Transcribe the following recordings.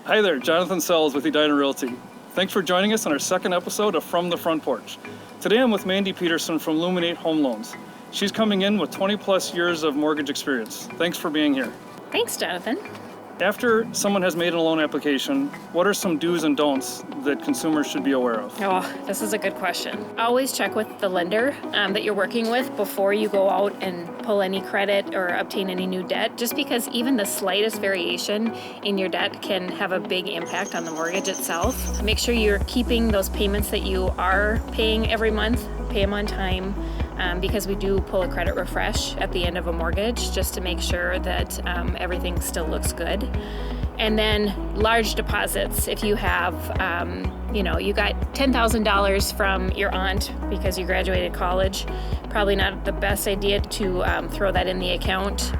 Hi there, Jonathan Sells with Edina Realty. Thanks for joining us on our second episode of From the Front Porch. Today I'm with Mandy Pederson from Luminate Home Loans. She's coming in with 20 plus years of mortgage experience. Thanks for being here. Thanks, Jonathan. After someone has made a loan application, what are some do's and don'ts that consumers should be aware of? Oh, this is a good question. Always check with the lender that you're working with before you go out and pull any credit or obtain any new debt, just because even the slightest variation in your debt can have a big impact on the mortgage itself. Make sure you're keeping those payments that you are paying every month, pay them on time. Because we do pull a credit refresh at the end of a mortgage just to make sure that everything still looks good. And then large deposits. If you have, you got $10,000 from your aunt because you graduated college, probably not the best idea to throw that in the account.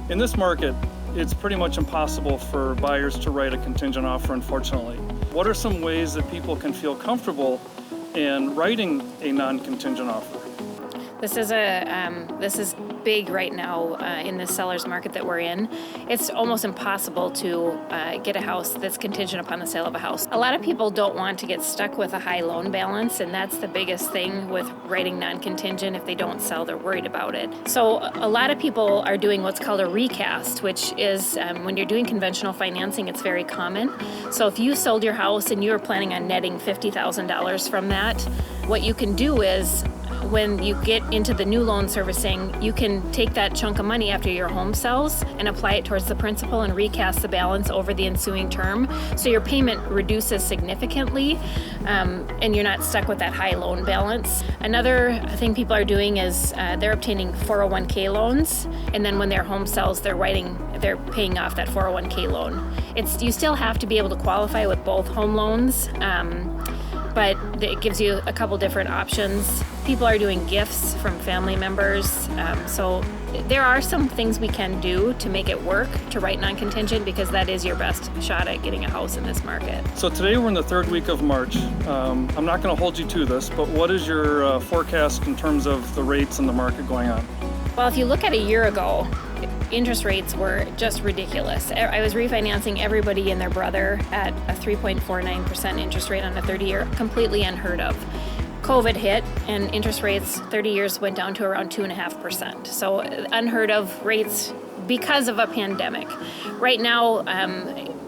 In this market, it's pretty much impossible for buyers to write a contingent offer, unfortunately. What are some ways that people can feel comfortable in writing a non-contingent offer? This is big right now in the seller's market that we're in. It's almost impossible to get a house that's contingent upon the sale of a house. A lot of people don't want to get stuck with a high loan balance, and that's the biggest thing with writing non-contingent. If they don't sell, they're worried about it. So a lot of people are doing what's called a recast, which is when you're doing conventional financing, it's very common. So if you sold your house and you were planning on netting $50,000 from that, what you can do is when you get into the new loan servicing, you can take that chunk of money after your home sells and apply it towards the principal and recast the balance over the ensuing term. So your payment reduces significantly and you're not stuck with that high loan balance. Another thing people are doing is they're obtaining 401k loans, and then when their home sells, they're paying off that 401k loan. You still have to be able to qualify with both home loans, but it gives you a couple different options. People are doing gifts from family members. So there are some things we can do to make it work to write non-contingent, because that is your best shot at getting a house in this market. So today we're in the third week of March. I'm not going to hold you to this, but what is your forecast in terms of the rates in the market going on? Well, if you look at a year ago, interest rates were just ridiculous. I was refinancing everybody and their brother at a 3.49% interest rate on a 30-year, completely unheard of. COVID hit and interest rates 30 years went down to around 2.5%. So unheard of rates because of a pandemic. Right now,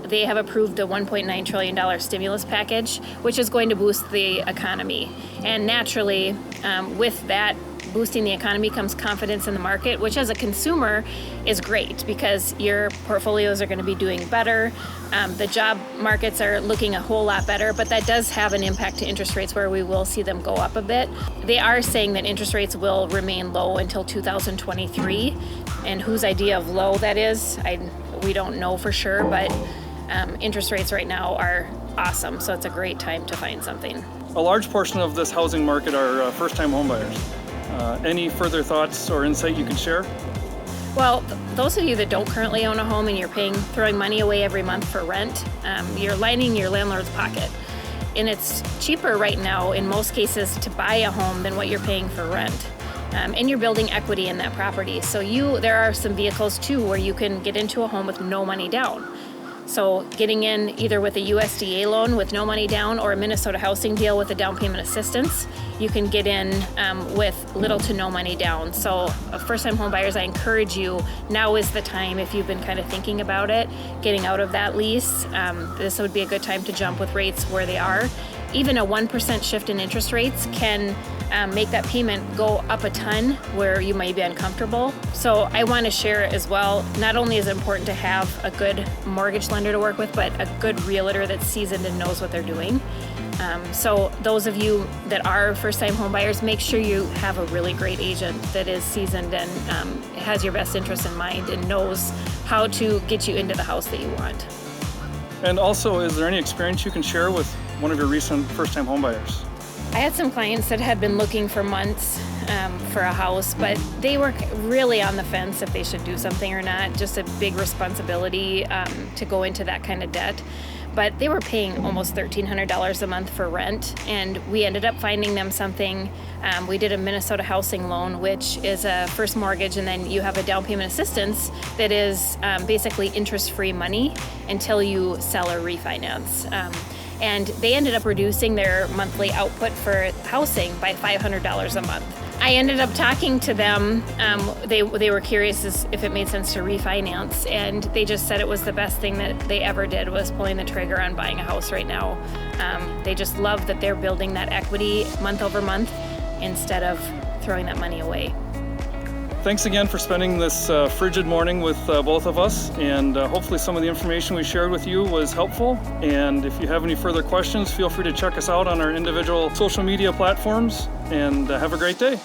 they have approved a $1.9 trillion stimulus package, which is going to boost the economy. And naturally, with that boosting the economy comes confidence in the market, which as a consumer is great because your portfolios are going to be doing better. The job markets are looking a whole lot better, but that does have an impact to interest rates where we will see them go up a bit. They are saying that interest rates will remain low until 2023, and whose idea of low that is, we don't know for sure, but interest rates right now are awesome, so it's a great time to find something. A large portion of this housing market are first-time homebuyers. Any further thoughts or insight you can share? Well, those of you that don't currently own a home and you're throwing money away every month for rent, you're lining your landlord's pocket. And it's cheaper right now in most cases to buy a home than what you're paying for rent. And you're building equity in that property. So there are some vehicles too where you can get into a home with no money down. So getting in either with a USDA loan with no money down or a Minnesota housing deal with a down payment assistance, you can get in with little to no money down. So first-time home buyers, I encourage you, now is the time if you've been kind of thinking about it, getting out of that lease. This would be a good time to jump with rates where they are. Even a 1% shift in interest rates can make that payment go up a ton where you might be uncomfortable. So I want to share as well, not only is it important to have a good mortgage lender to work with, but a good realtor that's seasoned and knows what they're doing. So those of you that are first-time home buyers, make sure you have a really great agent that is seasoned and has your best interests in mind and knows how to get you into the house that you want. And also, is there any experience you can share with one of your recent first-time home buyers? I had some clients that had been looking for months for a house, but they were really on the fence if they should do something or not. Just a big responsibility to go into that kind of debt. but they were paying almost $1,300 a month for rent, and we ended up finding them something. We did a Minnesota housing loan, which is a first mortgage, and then you have a down payment assistance that is basically interest-free money until you sell or refinance. And they ended up reducing their monthly output for housing by $500 a month. I ended up talking to them. They were curious as if it made sense to refinance, and they just said it was the best thing that they ever did, was pulling the trigger on buying a house right now. They just love that they're building that equity month over month instead of throwing that money away. Thanks again for spending this frigid morning with both of us, and hopefully some of the information we shared with you was helpful. And if you have any further questions, feel free to check us out on our individual social media platforms, and have a great day.